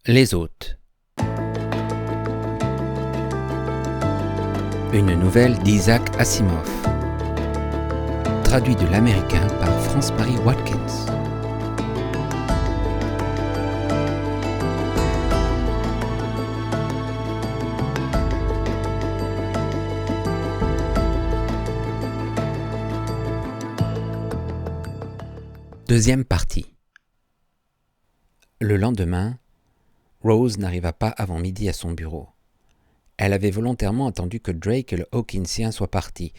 Les hôtes. Une nouvelle d'Isaac Asimov. Traduit de l'américain par France-Marie Watkins. Deuxième partie. Le lendemain, Rose n'arriva pas avant midi à son bureau. Elle avait volontairement attendu que Drake et le Hawkinsien soient partis,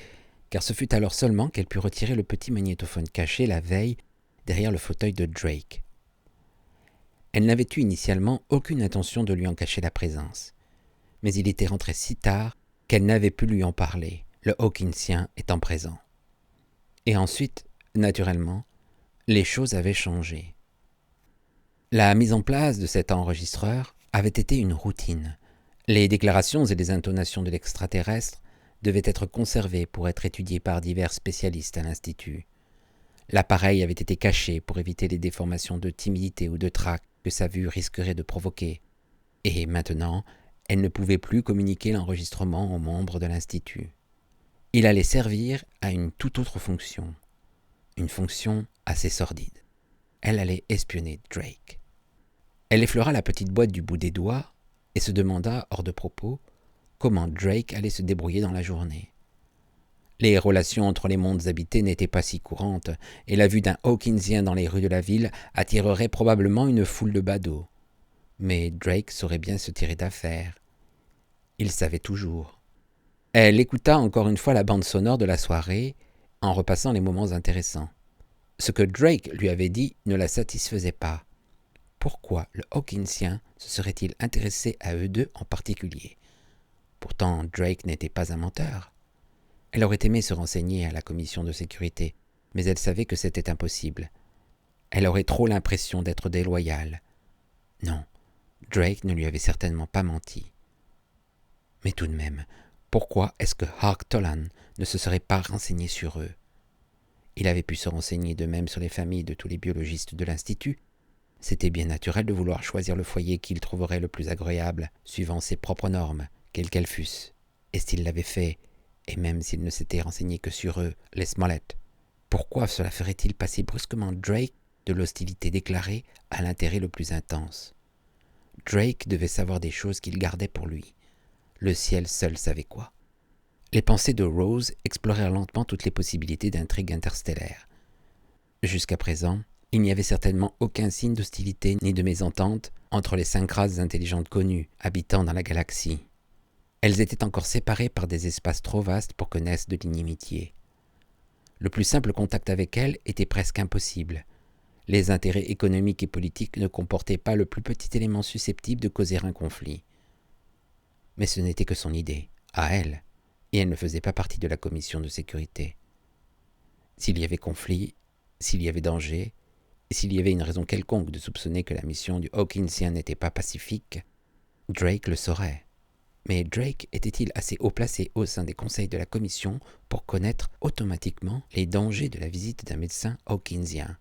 car ce fut alors seulement qu'elle put retirer le petit magnétophone caché la veille derrière le fauteuil de Drake. Elle n'avait eu initialement aucune intention de lui en cacher la présence, mais il était rentré si tard qu'elle n'avait pu lui en parler, le Hawkinsien étant présent. Et ensuite, naturellement, les choses avaient changé. La mise en place de cet enregistreur avait été une routine. Les déclarations et les intonations de l'extraterrestre devaient être conservées pour être étudiées par divers spécialistes à l'Institut. L'appareil avait été caché pour éviter les déformations de timidité ou de trac que sa vue risquerait de provoquer. Et maintenant, elle ne pouvait plus communiquer l'enregistrement aux membres de l'Institut. Il allait servir à une toute autre fonction. Une fonction assez sordide. Elle allait espionner Drake. Elle effleura la petite boîte du bout des doigts et se demanda, hors de propos, comment Drake allait se débrouiller dans la journée. Les relations entre les mondes habités n'étaient pas si courantes, et la vue d'un Hawkinsien dans les rues de la ville attirerait probablement une foule de badauds. Mais Drake saurait bien se tirer d'affaire. Il savait toujours. Elle écouta encore une fois la bande sonore de la soirée, en repassant les moments intéressants. Ce que Drake lui avait dit ne la satisfaisait pas. Pourquoi le Hawkinsien se serait-il intéressé à eux deux en particulier? Pourtant, Drake n'était pas un menteur. Elle aurait aimé se renseigner à la commission de sécurité, mais elle savait que c'était impossible. Elle aurait trop l'impression d'être déloyale. Non, Drake ne lui avait certainement pas menti. Mais tout de même, pourquoi est-ce que Hark Tolan ne se serait pas renseigné sur eux? Il avait pu se renseigner de même sur les familles de tous les biologistes de l'Institut. C'était bien naturel de vouloir choisir le foyer qu'il trouverait le plus agréable, suivant ses propres normes, quelles qu'elles fussent. Et s'il l'avait fait, et même s'il ne s'était renseigné que sur eux, les Smollett, pourquoi cela ferait-il passer brusquement Drake de l'hostilité déclarée à l'intérêt le plus intense? Drake devait savoir des choses qu'il gardait pour lui. Le ciel seul savait quoi. Les pensées de Rose explorèrent lentement toutes les possibilités d'intrigue interstellaire. Jusqu'à présent, il n'y avait certainement aucun signe d'hostilité ni de mésentente entre les 5 races intelligentes connues habitant dans la galaxie. Elles étaient encore séparées par des espaces trop vastes pour que naisse de l'inimitié. Le plus simple contact avec elles était presque impossible. Les intérêts économiques et politiques ne comportaient pas le plus petit élément susceptible de causer un conflit. Mais ce n'était que son idée, à elle, et elle ne faisait pas partie de la commission de sécurité. S'il y avait conflit, s'il y avait danger, et s'il y avait une raison quelconque de soupçonner que la mission du Hawkinsien n'était pas pacifique, Drake le saurait. Mais Drake était-il assez haut placé au sein des conseils de la commission pour connaître automatiquement les dangers de la visite d'un médecin hawkinsien?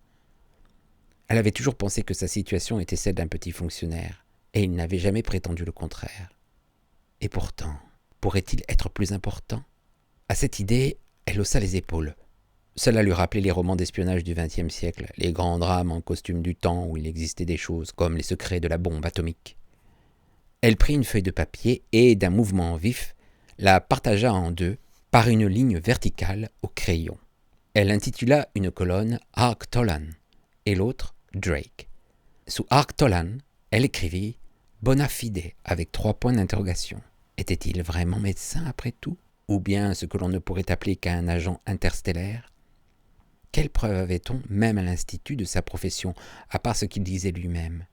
Elle avait toujours pensé que sa situation était celle d'un petit fonctionnaire, et il n'avait jamais prétendu le contraire. Et pourtant, pourrait-il être plus important? À cette idée, elle haussa les épaules. Cela lui rappelait les romans d'espionnage du XXe siècle, les grands drames en costume du temps où il existait des choses comme les secrets de la bombe atomique. Elle prit une feuille de papier et, d'un mouvement vif, la partagea en deux par une ligne verticale au crayon. Elle intitula une colonne « Hark Tolan » et l'autre « Drake ». Sous « Hark Tolan », elle écrivit « Bona fide » avec 3 points d'interrogation. Était-il vraiment médecin après tout? Ou bien ce que l'on ne pourrait appeler qu'un agent interstellaire? Quelle preuve avait-on, même à l'Institut, de sa profession, à part ce qu'il disait lui-même?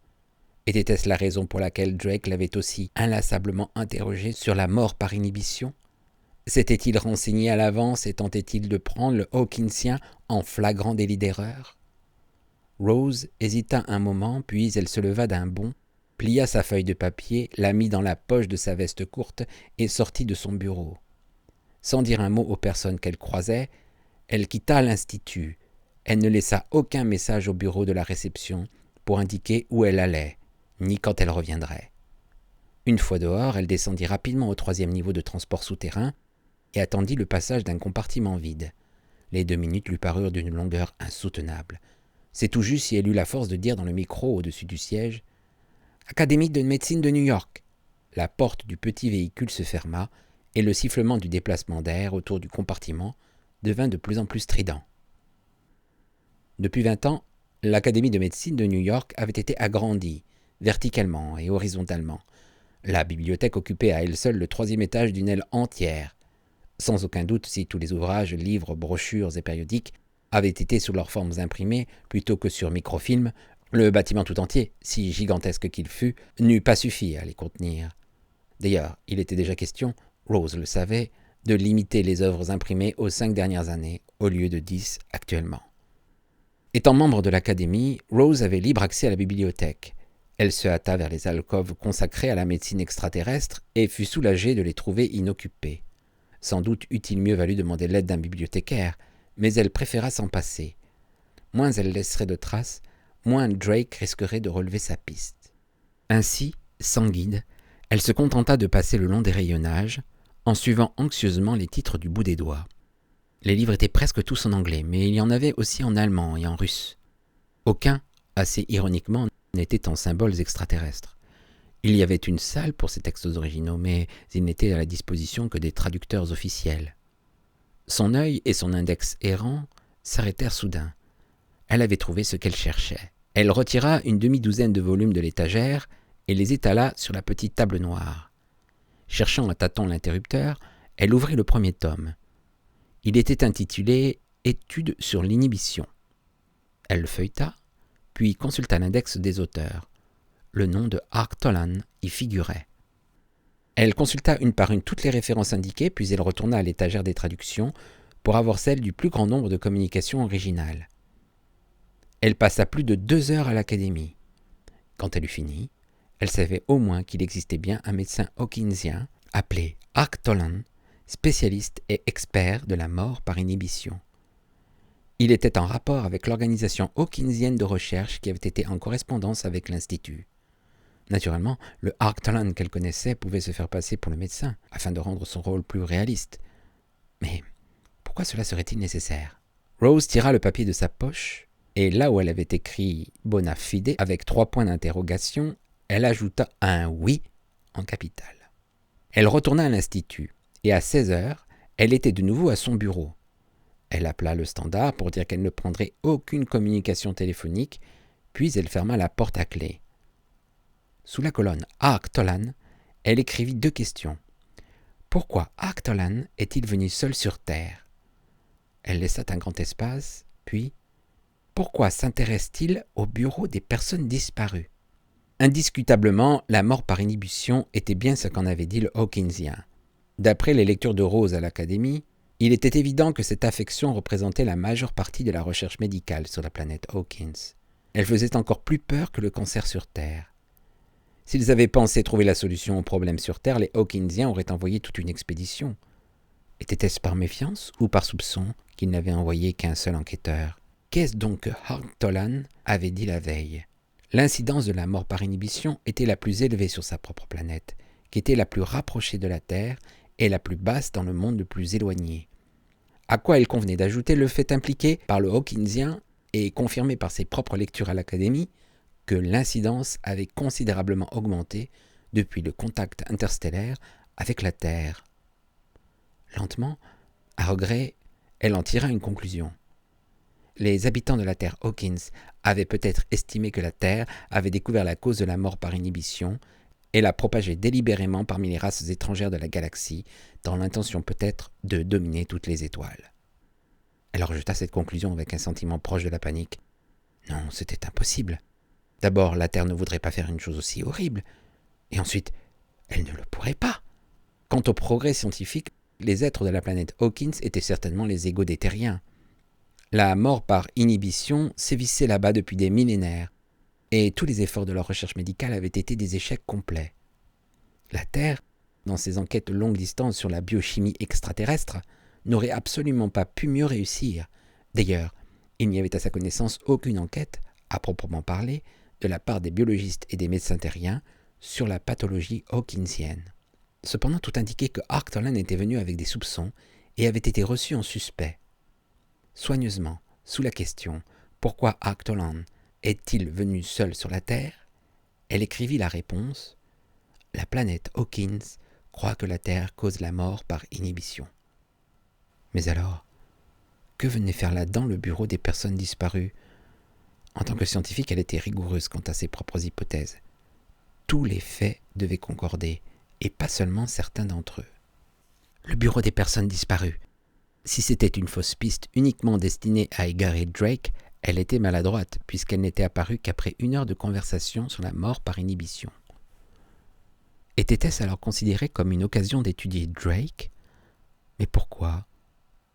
Était-ce la raison pour laquelle Drake l'avait aussi inlassablement interrogé sur la mort par inhibition? S'était-il renseigné à l'avance et tentait-il de prendre le Hawkinsien en flagrant délit d'erreur? Rose hésita un moment, puis elle se leva d'un bond, plia sa feuille de papier, la mit dans la poche de sa veste courte et sortit de son bureau. Sans dire un mot aux personnes qu'elle croisait, elle quitta l'Institut. Elle ne laissa aucun message au bureau de la réception pour indiquer où elle allait, ni quand elle reviendrait. Une fois dehors, elle descendit rapidement au 3e niveau de transport souterrain et attendit le passage d'un compartiment vide. Les 2 minutes lui parurent d'une longueur insoutenable. C'est tout juste si elle eut la force de dire dans le micro au-dessus du siège « Académie de médecine de New York ». La porte du petit véhicule se ferma et le sifflement du déplacement d'air autour du compartiment devint de plus en plus strident. Depuis 20 ans, l'Académie de médecine de New York avait été agrandie, verticalement et horizontalement. La bibliothèque occupait à elle seule le 3e étage d'une aile entière. Sans aucun doute, si tous les ouvrages, livres, brochures et périodiques avaient été sous leurs formes imprimées plutôt que sur microfilm, le bâtiment tout entier, si gigantesque qu'il fût, n'eût pas suffi à les contenir. D'ailleurs, il était déjà question, Rose le savait, de limiter les œuvres imprimées aux 5 dernières années, au lieu de 10 actuellement. Étant membre de l'Académie, Rose avait libre accès à la bibliothèque. Elle se hâta vers les alcôves consacrées à la médecine extraterrestre et fut soulagée de les trouver inoccupées. Sans doute eût-il mieux valu demander l'aide d'un bibliothécaire, mais elle préféra s'en passer. Moins elle laisserait de traces, moins Drake risquerait de relever sa piste. Ainsi, sans guide, elle se contenta de passer le long des rayonnages, en suivant anxieusement les titres du bout des doigts. Les livres étaient presque tous en anglais, mais il y en avait aussi en allemand et en russe. Aucun, assez ironiquement, n'était en symboles extraterrestres. Il y avait une salle pour ces textes originaux, mais ils n'étaient à la disposition que des traducteurs officiels. Son œil et son index errant s'arrêtèrent soudain. Elle avait trouvé ce qu'elle cherchait. Elle retira une demi-douzaine de volumes de l'étagère et les étala sur la petite table noire. Cherchant à tâtons l'interrupteur, elle ouvrit le 1er tome. Il était intitulé « Études sur l'inhibition ». Elle le feuilleta, puis consulta l'index des auteurs. Le nom de Arctolan y figurait. Elle consulta une par une toutes les références indiquées, puis elle retourna à l'étagère des traductions pour avoir celle du plus grand nombre de communications originales. Elle passa plus de 2 heures à l'académie. Quand elle eut fini, elle savait au moins qu'il existait bien un médecin hawkinsien appelé Arctolan, spécialiste et expert de la mort par inhibition. Il était en rapport avec l'organisation hawkinsienne de recherche qui avait été en correspondance avec l'Institut. Naturellement, le Arctolan qu'elle connaissait pouvait se faire passer pour le médecin, afin de rendre son rôle plus réaliste. Mais pourquoi cela serait-il nécessaire ? Rose tira le papier de sa poche, et là où elle avait écrit « bona fide » avec 3 points d'interrogation, elle ajouta un « oui » en capitale. Elle retourna à l'Institut, et à 16 heures, elle était de nouveau à son bureau. Elle appela le standard pour dire qu'elle ne prendrait aucune communication téléphonique, puis elle ferma la porte à clé. Sous la colonne Arctolan, elle écrivit 2 questions. Pourquoi Arctolan est-il venu seul sur Terre ? Elle laissa un grand espace, puis pourquoi s'intéresse-t-il au bureau des personnes disparues ? Indiscutablement, la mort par inhibition était bien ce qu'en avait dit le Hawkinsien. D'après les lectures de Rose à l'Académie, il était évident que cette affection représentait la majeure partie de la recherche médicale sur la planète Hawkins. Elle faisait encore plus peur que le cancer sur Terre. S'ils avaient pensé trouver la solution au problème sur Terre, les Hawkinsiens auraient envoyé toute une expédition. Était-ce par méfiance ou par soupçon qu'ils n'avaient envoyé qu'un seul enquêteur ? Qu'est-ce donc que Arctolan avait dit la veille ? L'incidence de la mort par inhibition était la plus élevée sur sa propre planète, qui était la plus rapprochée de la Terre et la plus basse dans le monde le plus éloigné. À quoi il convenait d'ajouter le fait impliqué par le Hawkinsien et confirmé par ses propres lectures à l'Académie que l'incidence avait considérablement augmenté depuis le contact interstellaire avec la Terre. Lentement, à regret, elle en tira une conclusion. Les habitants de la Terre Hawkins avaient peut-être estimé que la Terre avait découvert la cause de la mort par inhibition et la propageait délibérément parmi les races étrangères de la galaxie, dans l'intention peut-être de dominer toutes les étoiles. Elle rejeta cette conclusion avec un sentiment proche de la panique. Non, c'était impossible. D'abord, la Terre ne voudrait pas faire une chose aussi horrible, et ensuite, elle ne le pourrait pas. Quant au progrès scientifique, les êtres de la planète Hawkins étaient certainement les égaux des terriens. La mort par inhibition sévissait là-bas depuis des millénaires, et tous les efforts de leur recherche médicale avaient été des échecs complets. La Terre, dans ses enquêtes longue distance sur la biochimie extraterrestre, n'aurait absolument pas pu mieux réussir. D'ailleurs, il n'y avait à sa connaissance aucune enquête, à proprement parler, de la part des biologistes et des médecins terriens sur la pathologie hawkinsienne. Cependant, tout indiquait que Arc Tolan était venu avec des soupçons et avait été reçu en suspect. Soigneusement, sous la question « Pourquoi Arc Tolan est-il venu seul sur la Terre ?», elle écrivit la réponse « La planète Hawkins croit que la Terre cause la mort par inhibition. » Mais alors, que venait faire là-dedans le bureau des personnes disparues ? En tant que scientifique, elle était rigoureuse quant à ses propres hypothèses. Tous les faits devaient concorder, et pas seulement certains d'entre eux. Le bureau des personnes disparues. Si c'était une fausse piste uniquement destinée à égarer Drake, elle était maladroite, puisqu'elle n'était apparue qu'après 1 heure de conversation sur la mort par inhibition. Était-ce alors considéré comme une occasion d'étudier Drake ? Mais pourquoi ?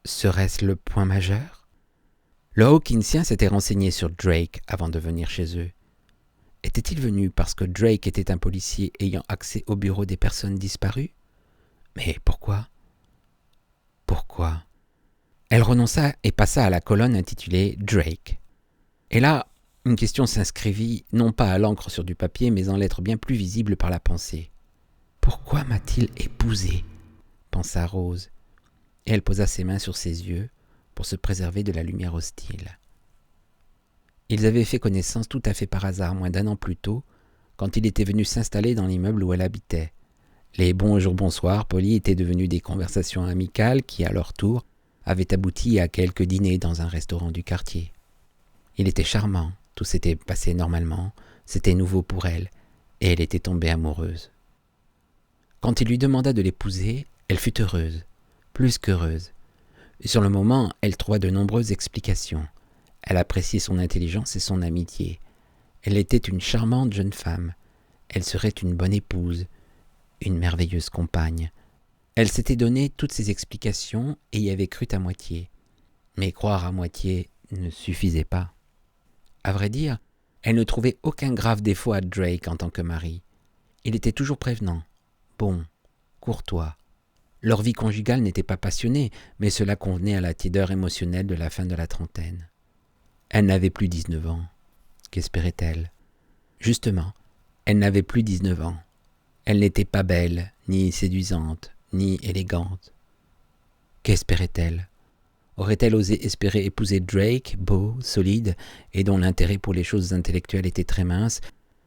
Serait-ce le point majeur ? Le Hawkinsien s'était renseigné sur Drake avant de venir chez eux. Était-il venu parce que Drake était un policier ayant accès au bureau des personnes disparues ? Mais pourquoi ? Pourquoi ? Elle renonça et passa à la colonne intitulée Drake. Et là, une question s'inscrivit, non pas à l'encre sur du papier, mais en lettres bien plus visibles par la pensée. « Pourquoi m'a-t-il épousée ?» pensa Rose, et elle posa ses mains sur ses yeux pour se préserver de la lumière hostile. Ils avaient fait connaissance tout à fait par hasard moins d'1 an plus tôt, quand il était venu s'installer dans l'immeuble où elle habitait. Les bonjour bonsoir polis étaient devenus des conversations amicales qui, à leur tour, avaient abouti à quelques dîners dans un restaurant du quartier. Il était charmant, tout s'était passé normalement, c'était nouveau pour elle, et elle était tombée amoureuse. Quand il lui demanda de l'épouser, elle fut heureuse, plus qu'heureuse. Sur le moment, elle trouva de nombreuses explications. Elle appréciait son intelligence et son amitié. Elle était une charmante jeune femme. Elle serait une bonne épouse, une merveilleuse compagne. Elle s'était donné toutes ces explications et y avait cru à moitié. Mais croire à moitié ne suffisait pas. À vrai dire, elle ne trouvait aucun grave défaut à Drake en tant que mari. Il était toujours prévenant, bon, courtois. Leur vie conjugale n'était pas passionnée, mais cela convenait à la tiédeur émotionnelle de la fin de la trentaine. Elle n'avait plus 19 ans. Qu'espérait-elle ? Justement, elle n'avait plus 19 ans. Elle n'était pas belle, ni séduisante, ni élégante. Qu'espérait-elle ? Aurait-elle osé espérer épouser Drake, beau, solide, et dont l'intérêt pour les choses intellectuelles était très mince,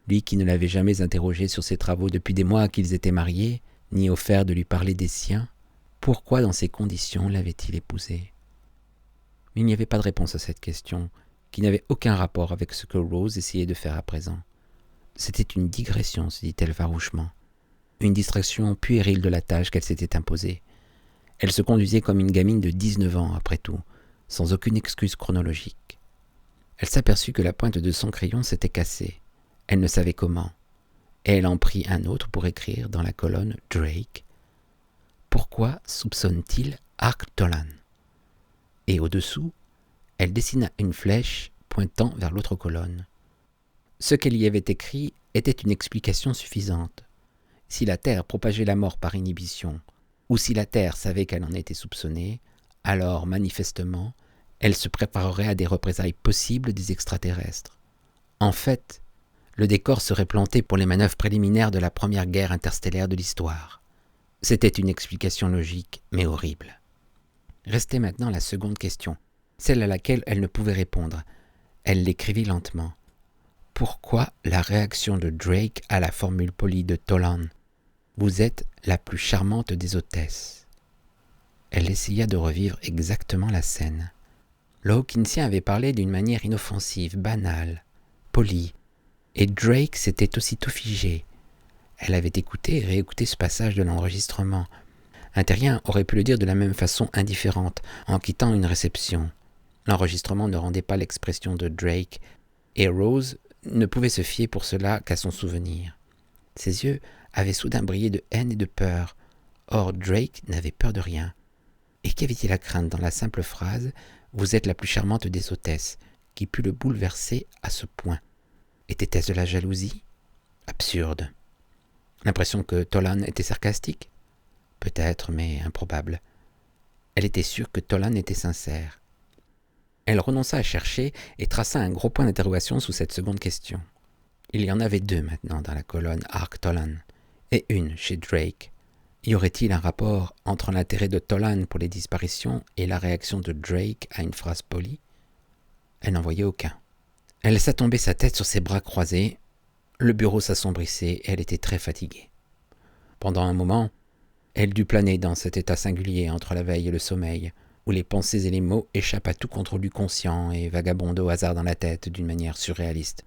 lui qui ne l'avait jamais interrogé sur ses travaux depuis des mois qu'ils étaient mariés, ni offert de lui parler des siens ? Pourquoi, dans ces conditions, l'avait-il épousée ? Mais il n'y avait pas de réponse à cette question, qui n'avait aucun rapport avec ce que Rose essayait de faire à présent. C'était une digression, se dit-elle farouchement, une distraction puérile de la tâche qu'elle s'était imposée. Elle se conduisait comme une gamine de 19 ans, après tout, sans aucune excuse chronologique. Elle s'aperçut que la pointe de son crayon s'était cassée. Elle ne savait comment. Et elle en prit un autre pour écrire dans la colonne Drake. Pourquoi soupçonne-t-il Arc Tolan ? Et au-dessous, elle dessina une flèche pointant vers l'autre colonne. Ce qu'elle y avait écrit était une explication suffisante. Si la Terre propageait la mort par inhibition, ou si la Terre savait qu'elle en était soupçonnée, alors, manifestement, elle se préparerait à des représailles possibles des extraterrestres. En fait, le décor serait planté pour les manœuvres préliminaires de la première guerre interstellaire de l'histoire. C'était une explication logique, mais horrible. Restait maintenant la seconde question, celle à laquelle elle ne pouvait répondre. Elle l'écrivit lentement. Pourquoi la réaction de Drake à la formule polie de Tolan ? Vous êtes la plus charmante des hôtesses. Elle essaya de revivre exactement la scène. Le Hawkinsien avait parlé d'une manière inoffensive, banale, polie, et Drake s'était aussitôt figé. Elle avait écouté et réécouté ce passage de l'enregistrement. Un terrien aurait pu le dire de la même façon indifférente, en quittant une réception. L'enregistrement ne rendait pas l'expression de Drake, et Rose ne pouvait se fier pour cela qu'à son souvenir. Ses yeux avaient soudain brillé de haine et de peur. Or, Drake n'avait peur de rien. Et qu'avait-il à craindre dans la simple phrase « Vous êtes la plus charmante des hôtesses » qui put le bouleverser à ce point ? Était-ce de la jalousie ? Absurde. L'impression que Tolan était sarcastique ? Peut-être, mais improbable. Elle était sûre que Tolan était sincère. Elle renonça à chercher et traça un gros point d'interrogation sous cette seconde question. Il y en avait 2 maintenant dans la colonne Arc Tolan, et une chez Drake. Y aurait-il un rapport entre l'intérêt de Tolan pour les disparitions et la réaction de Drake à une phrase polie? Elle n'en voyait aucun. Elle laissa tomber sa tête sur ses bras croisés. Le bureau s'assombrissait et elle était très fatiguée. Pendant un moment, elle dut planer dans cet état singulier entre la veille et le sommeil, où les pensées et les mots échappent à tout contrôle du conscient et vagabondent au hasard dans la tête d'une manière surréaliste.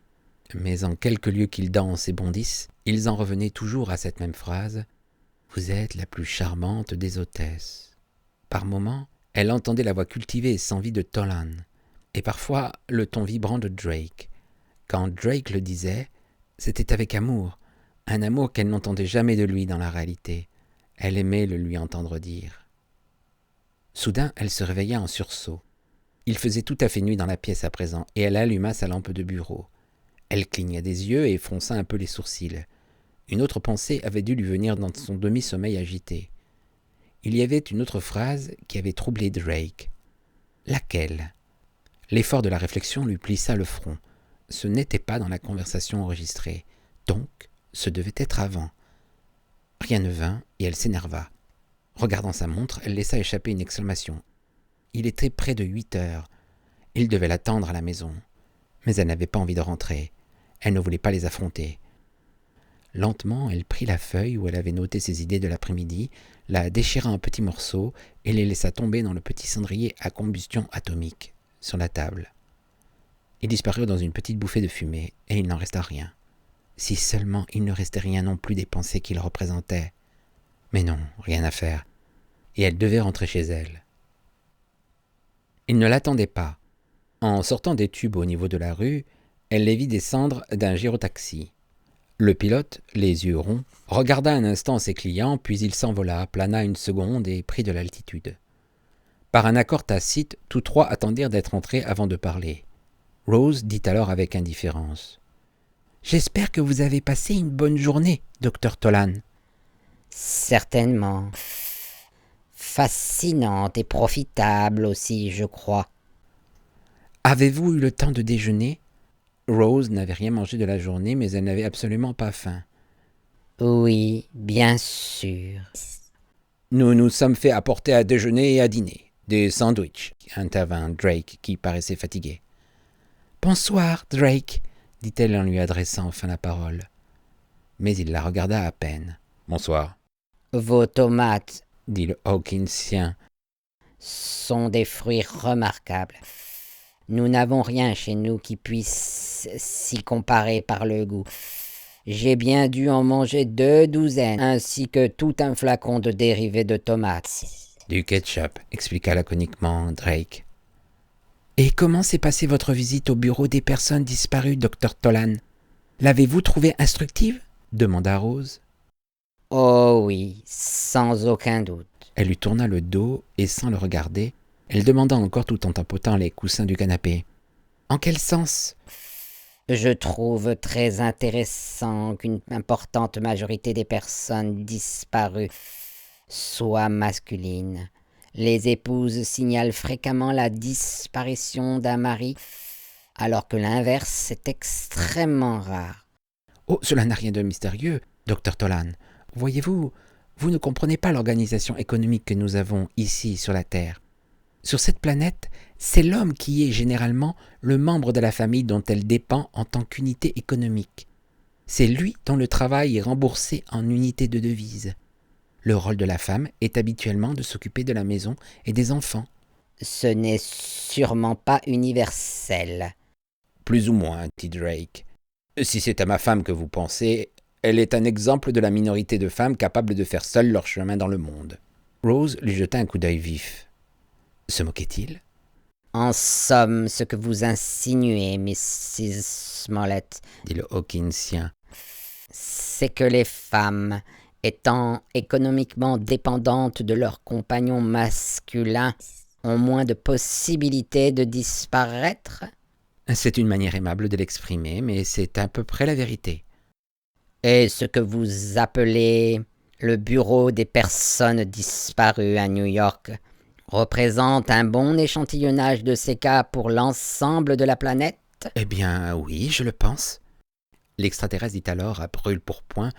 Mais en quelques lieux qu'ils dansent et bondissent, ils en revenaient toujours à cette même phrase « Vous êtes la plus charmante des hôtesses ». Par moments, elle entendait la voix cultivée et sans vie de Tolan, et parfois le ton vibrant de Drake. Quand Drake le disait, c'était avec amour, un amour qu'elle n'entendait jamais de lui dans la réalité. Elle aimait le lui entendre dire. Soudain, elle se réveilla en sursaut. Il faisait tout à fait nuit dans la pièce à présent, et elle alluma sa lampe de bureau. Elle cligna des yeux et fronça un peu les sourcils. Une autre pensée avait dû lui venir dans son demi-sommeil agité. Il y avait une autre phrase qui avait troublé Drake. Laquelle? L'effort de la réflexion lui plissa le front. Ce n'était pas dans la conversation enregistrée. Donc, ce devait être avant. Rien ne vint et elle s'énerva. Regardant sa montre, elle laissa échapper une exclamation. Il était près de 8 heures. Il devait l'attendre à la maison. Mais elle n'avait pas envie de rentrer. Elle ne voulait pas les affronter. Lentement, elle prit la feuille où elle avait noté ses idées de l'après-midi, la déchira en petits morceaux et les laissa tomber dans le petit cendrier à combustion atomique, sur la table. Ils disparurent dans une petite bouffée de fumée, et il n'en resta rien. Si seulement il ne restait rien non plus des pensées qu'il représentait. Mais non, rien à faire. Et elle devait rentrer chez elle. Il ne l'attendait pas. En sortant des tubes au niveau de la rue, elle les vit descendre d'un gyrotaxi. Le pilote, les yeux ronds, regarda un instant ses clients, puis il s'envola, plana une seconde et prit de l'altitude. Par un accord tacite, tous trois attendirent d'être entrés avant de parler. Rose dit alors avec indifférence. « J'espère que vous avez passé une bonne journée, Dr Tolan. »« Certainement. Fascinante et profitable aussi, je crois. »« Avez-vous eu le temps de déjeuner ?» Rose n'avait rien mangé de la journée, mais elle n'avait absolument pas faim. « Oui, bien sûr. »« Nous nous sommes fait apporter à déjeuner et à dîner. Des sandwichs, » intervint Drake, qui paraissait fatigué. « Bonsoir, Drake, » dit-elle en lui adressant enfin la parole. Mais il la regarda à peine. « Bonsoir. »« Vos tomates, » dit le Hawkinsien, « sont des fruits remarquables. Nous n'avons rien chez nous qui puisse s'y comparer par le goût. J'ai bien dû en manger 2 douzaines, ainsi que tout un flacon de dérivés de tomates. »« Du ketchup, » expliqua laconiquement Drake. « Et comment s'est passée votre visite au bureau des personnes disparues, Dr Tolan? L'avez-vous trouvée instructive ?» demanda Rose. « Oh oui, sans aucun doute. » Elle lui tourna le dos et, sans le regarder, elle demanda encore tout en tapotant les coussins du canapé. « En quel sens ?»« Je trouve très intéressant qu'une importante majorité des personnes disparues soient masculines. Les épouses signalent fréquemment la disparition d'un mari, alors que l'inverse est extrêmement rare. »« Oh, cela n'a rien de mystérieux, Dr Tolan. Voyez-vous, vous ne comprenez pas l'organisation économique que nous avons ici sur la Terre. Sur cette planète, c'est l'homme qui est généralement le membre de la famille dont elle dépend en tant qu'unité économique. C'est lui dont le travail est remboursé en unités de devise. Le rôle de la femme est habituellement de s'occuper de la maison et des enfants. »« Ce n'est sûrement pas universel. »« Plus ou moins, dit Drake. Si c'est à ma femme que vous pensez, elle est un exemple de la minorité de femmes capables de faire seules leur chemin dans le monde. » Rose lui jeta un coup d'œil vif. Se moquait-il ? « En somme, ce que vous insinuez, Mrs. Smollett, dit le Hawkinsien, c'est que les femmes, étant économiquement dépendantes de leurs compagnons masculins, ont moins de possibilités de disparaître. » C'est une manière aimable de l'exprimer, mais c'est à peu près la vérité. « Et ce que vous appelez le bureau des personnes disparues à New York représente un bon échantillonnage de ces cas pour l'ensemble de la planète ? » Eh bien, oui, je le pense. L'extraterrestre dit alors à brûle-pourpoint: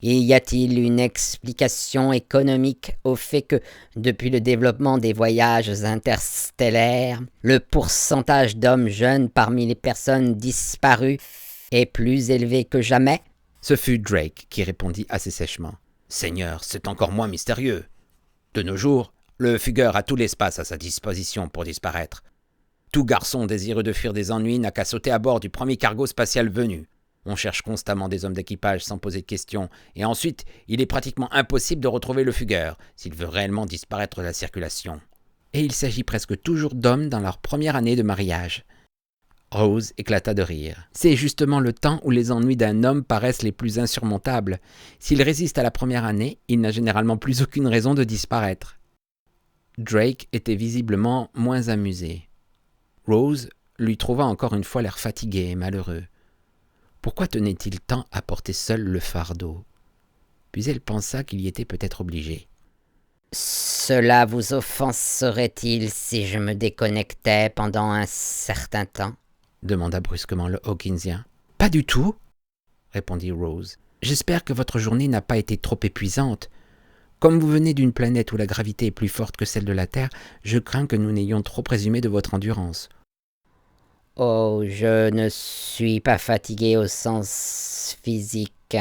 Y a-t-il une explication économique au fait que, depuis le développement des voyages interstellaires, le pourcentage d'hommes jeunes parmi les personnes disparues est plus élevé que jamais? Ce fut Drake qui répondit assez sèchement: Seigneur, c'est encore moins mystérieux. De nos jours, le fugueur a tout l'espace à sa disposition pour disparaître. Tout garçon désireux de fuir des ennuis n'a qu'à sauter à bord du premier cargo spatial venu. On cherche constamment des hommes d'équipage sans poser de questions, et ensuite, il est pratiquement impossible de retrouver le fugueur, s'il veut réellement disparaître de la circulation. Et il s'agit presque toujours d'hommes dans leur première année de mariage. Rose éclata de rire. C'est justement le temps où les ennuis d'un homme paraissent les plus insurmontables. S'il résiste à la première année, il n'a généralement plus aucune raison de disparaître. Drake était visiblement moins amusé. Rose lui trouva encore une fois l'air fatigué et malheureux. Pourquoi tenait-il tant à porter seul le fardeau? Puis elle pensa qu'il y était peut-être obligé. Cela vous offenserait-il si je me déconnectais pendant un certain temps? Demanda brusquement le Hawkinsien. Pas du tout, répondit Rose. J'espère que votre journée n'a pas été trop épuisante. Comme vous venez d'une planète où la gravité est plus forte que celle de la Terre, je crains que nous n'ayons trop présumé de votre endurance. Oh, je ne suis pas fatigué au sens physique.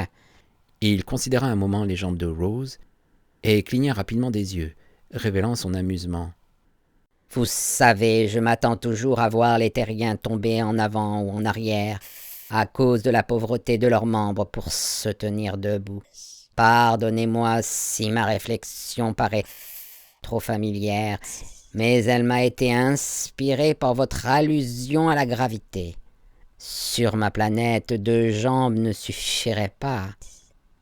Il considéra un moment les jambes de Rose et cligna rapidement des yeux, révélant son amusement. Vous savez, je m'attends toujours à voir les terriens tomber en avant ou en arrière, à cause de la pauvreté de leurs membres pour se tenir debout. Pardonnez-moi si ma réflexion paraît trop familière, mais elle m'a été inspirée par votre allusion à la gravité. Sur ma planète, 2 jambes ne suffiraient pas.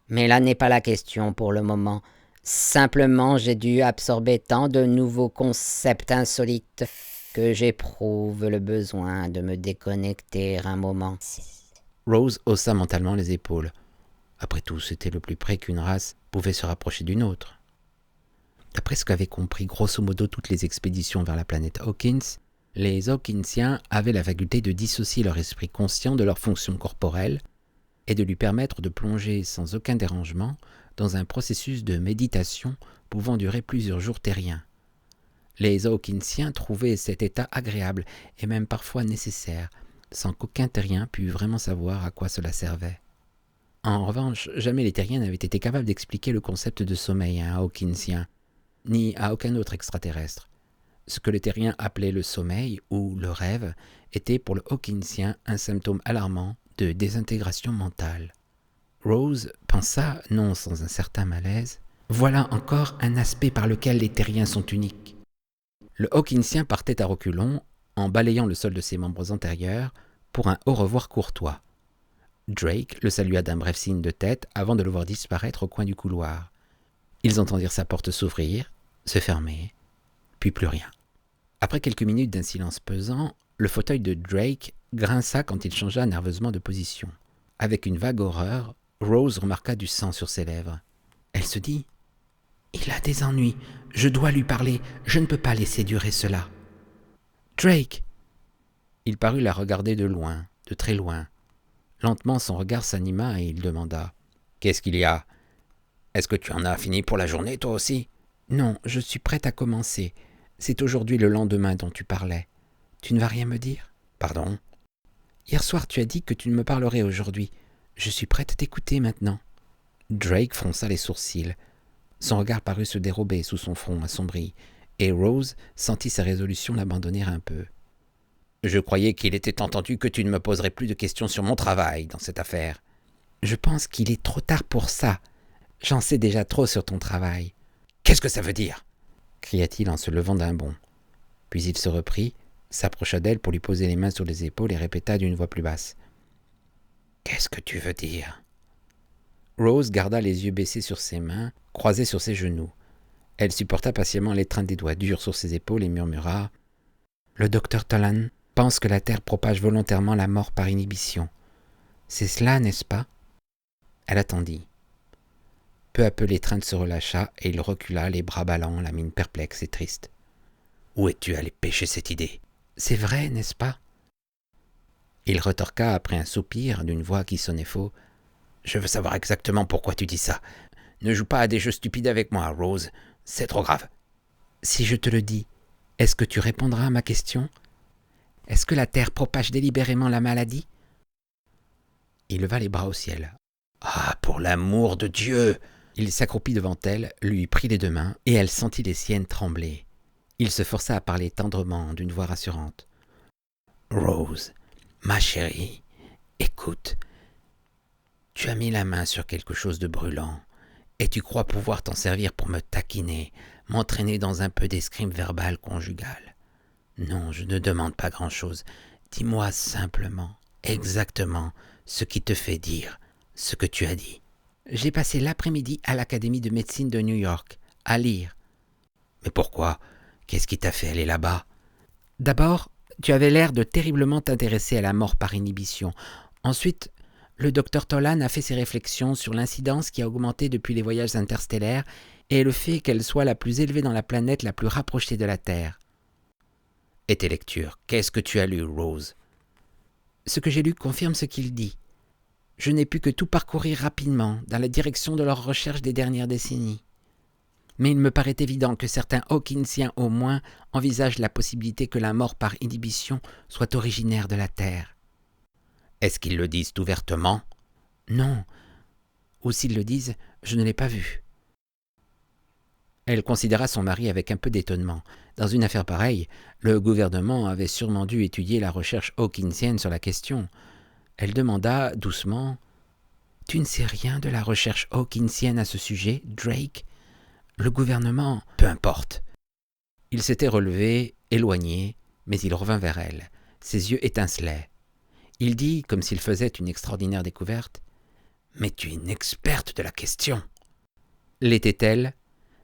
Mais là n'est pas la question pour le moment. Simplement, j'ai dû absorber tant de nouveaux concepts insolites que j'éprouve le besoin de me déconnecter un moment. Rose haussa mentalement les épaules. Après tout, c'était le plus près qu'une race pouvait se rapprocher d'une autre. D'après ce qu'avaient compris grosso modo toutes les expéditions vers la planète Hawkins, les Hawkinsiens avaient la faculté de dissocier leur esprit conscient de leurs fonctions corporelles et de lui permettre de plonger sans aucun dérangement dans un processus de méditation pouvant durer plusieurs jours terriens. Les Hawkinsiens trouvaient cet état agréable et même parfois nécessaire, sans qu'aucun terrien pût vraiment savoir à quoi cela servait. En revanche, jamais les terriens n'avaient été capables d'expliquer le concept de sommeil à un Hawkinsien, ni à aucun autre extraterrestre. Ce que les terriens appelaient le sommeil ou le rêve était pour le Hawkinsien un symptôme alarmant de désintégration mentale. Rose pensa, non sans un certain malaise, « Voilà encore un aspect par lequel les terriens sont uniques. » Le Hawkinsien partait à reculons, en balayant le sol de ses membres antérieurs, pour un au revoir courtois. Drake le salua d'un bref signe de tête avant de le voir disparaître au coin du couloir. Ils entendirent sa porte s'ouvrir, se fermer, puis plus rien. Après quelques minutes d'un silence pesant, le fauteuil de Drake grinça quand il changea nerveusement de position. Avec une vague horreur, Rose remarqua du sang sur ses lèvres. Elle se dit « Il a des ennuis, je dois lui parler, je ne peux pas laisser durer cela. »« Drake !» Il parut la regarder de loin, de très loin. Lentement, son regard s'anima et il demanda « Qu'est-ce qu'il y a ? Est-ce que tu en as fini pour la journée, toi aussi ?»« Non, je suis prête à commencer. C'est aujourd'hui le lendemain dont tu parlais. Tu ne vas rien me dire ? » ?»« Pardon ? » ?»« Hier soir, tu as dit que tu me parlerais aujourd'hui. Je suis prête à t'écouter maintenant. » Drake fronça les sourcils. Son regard parut se dérober sous son front assombri, et Rose sentit sa résolution l'abandonner un peu. « Je croyais qu'il était entendu que tu ne me poserais plus de questions sur mon travail dans cette affaire. »« Je pense qu'il est trop tard pour ça. J'en sais déjà trop sur ton travail. »« Qu'est-ce que ça veut dire ?» cria-t-il en se levant d'un bond. Puis il se reprit, s'approcha d'elle pour lui poser les mains sur les épaules et répéta d'une voix plus basse. « Qu'est-ce que tu veux dire ?» Rose garda les yeux baissés sur ses mains, croisés sur ses genoux. Elle supporta patiemment l'étreinte des doigts durs sur ses épaules et murmura « Le docteur Tolan pense que la Terre propage volontairement la mort par inhibition. C'est cela, n'est-ce pas ?» Elle attendit. Peu à peu l'étreinte se relâcha et il recula, les bras ballants, la mine perplexe et triste. « Où es-tu allé pêcher cette idée ?»« C'est vrai, n'est-ce pas ?» Il retorqua après un soupir d'une voix qui sonnait faux. « Je veux savoir exactement pourquoi tu dis ça. Ne joue pas à des jeux stupides avec moi, Rose. C'est trop grave. » « Si je te le dis, est-ce que tu répondras à ma question ? Est-ce que la Terre propage délibérément la maladie ?» Il leva les bras au ciel. « Ah, pour l'amour de Dieu !» Il s'accroupit devant elle, lui prit les deux mains, et elle sentit les siennes trembler. Il se força à parler tendrement, d'une voix rassurante. « Rose, ma chérie, écoute. Tu as mis la main sur quelque chose de brûlant, et tu crois pouvoir t'en servir pour me taquiner, m'entraîner dans un peu d'escrime verbale conjugale. Non, je ne demande pas grand-chose. Dis-moi simplement, exactement, ce qui te fait dire ce que tu as dit. » « J'ai passé l'après-midi à l'Académie de médecine de New York, à lire. »« Mais pourquoi ? Qu'est-ce qui t'a fait aller là-bas ? » ?»« D'abord, tu avais l'air de terriblement t'intéresser à la mort par inhibition. Ensuite, le docteur Tolan a fait ses réflexions sur l'incidence qui a augmenté depuis les voyages interstellaires et le fait qu'elle soit la plus élevée dans la planète la plus rapprochée de la Terre. »« Et tes lectures, qu'est-ce que tu as lu, Rose ? » ?»« Ce que j'ai lu confirme ce qu'il dit. Je n'ai pu que tout parcourir rapidement, dans la direction de leurs recherches des dernières décennies. Mais il me paraît évident que certains Hawkinsiens au moins envisagent la possibilité que la mort par inhibition soit originaire de la Terre. Est-ce qu'ils le disent ouvertement ? Non. Ou s'ils le disent, je ne l'ai pas vu. Elle considéra son mari avec un peu d'étonnement. Dans une affaire pareille, le gouvernement avait sûrement dû étudier la recherche hawkinsienne sur la question. Elle demanda doucement « Tu ne sais rien de la recherche hawkinsienne à ce sujet, Drake ? Le gouvernement… » « Peu importe. » Il s'était relevé, éloigné, mais il revint vers elle. Ses yeux étincelaient. Il dit, comme s'il faisait une extraordinaire découverte, « Mais tu es une experte de la question. » L'était-elle ?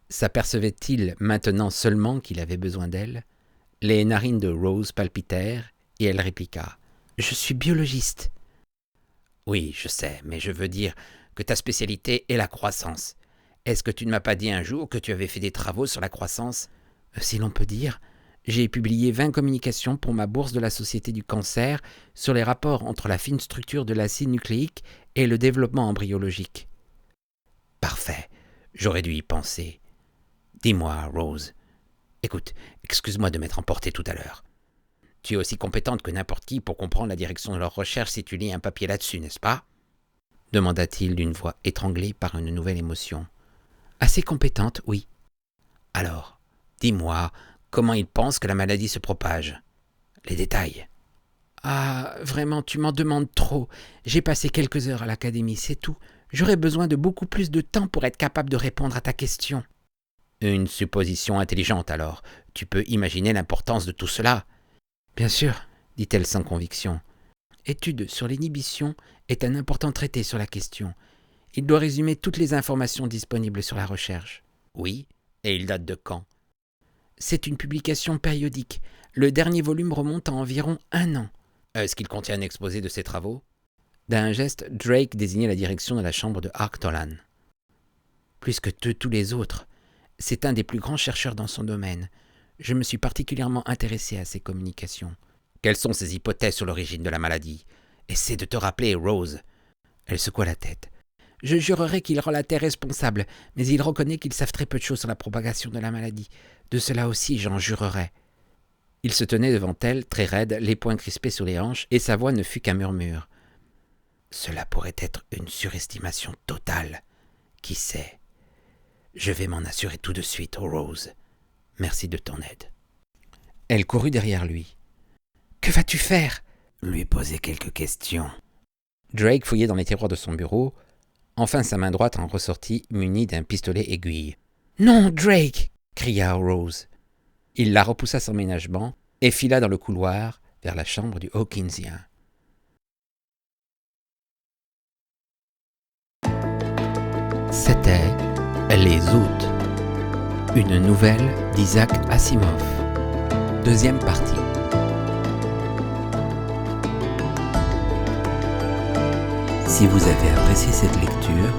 S'apercevait-il maintenant seulement qu'il avait besoin d'elle ? Les narines de Rose palpitèrent et elle répliqua « Je suis biologiste. » « Oui, je sais, mais je veux dire que ta spécialité est la croissance. Est-ce que tu ne m'as pas dit un jour que tu avais fait des travaux sur la croissance ? » Si l'on peut dire, j'ai publié 20 communications pour ma bourse de la Société du cancer sur les rapports entre la fine structure de l'acide nucléique et le développement embryologique. Parfait, j'aurais dû y penser. Dis-moi, Rose. Écoute, excuse-moi de m'être emporté tout à l'heure. Tu es aussi compétente que n'importe qui pour comprendre la direction de leurs recherches si tu lis un papier là-dessus, n'est-ce pas ? Demanda-t-il d'une voix étranglée par une nouvelle émotion. Assez compétente, oui. Alors, dis-moi, comment ils pensent que la maladie se propage ? Les détails. Ah, vraiment, tu m'en demandes trop. J'ai passé quelques heures à l'académie, c'est tout. J'aurais besoin de beaucoup plus de temps pour être capable de répondre à ta question. Une supposition intelligente, alors. Tu peux imaginer l'importance de tout cela. Bien sûr, dit-elle sans conviction. Étude sur l'inhibition est un important traité sur la question. Il doit résumer toutes les informations disponibles sur la recherche. Oui, et il date de quand ? C'est une publication périodique. Le dernier volume remonte à environ 1 an. Est-ce qu'il contient un exposé de ses travaux ? D'un geste, Drake désignait la direction de la chambre de Ark Tolan. Plus que tous les autres, c'est un des plus grands chercheurs dans son domaine. Je me suis particulièrement intéressé à ses communications. Quelles sont ses hypothèses sur l'origine de la maladie ? Essaie de te rappeler, Rose. Elle secoua la tête. Je jurerais qu'il rend la Terre responsable, mais il reconnaît qu'ils savent très peu de choses sur la propagation de la maladie. De cela aussi, j'en jurerais. Il se tenait devant elle, très raide, les poings crispés sur les hanches, et sa voix ne fut qu'un murmure. Cela pourrait être une surestimation totale. Qui sait ? Je vais m'en assurer tout de suite, Rose. Merci de ton aide. Elle courut derrière lui. Que vas-tu faire ? Lui poser quelques questions. Drake fouillait dans les tiroirs de son bureau. Enfin, sa main droite en ressortit, munie d'un pistolet aiguille. « Non, Drake !» cria Rose. Il la repoussa sans ménagement et fila dans le couloir vers la chambre du Hawkinsien. C'était Les Hôtes, une nouvelle d'Isaac Asimov. Deuxième partie. Si vous avez apprécié cette lecture,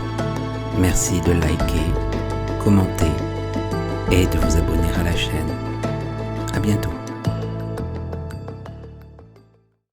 merci de liker, commenter et de vous abonner à la chaîne. À bientôt.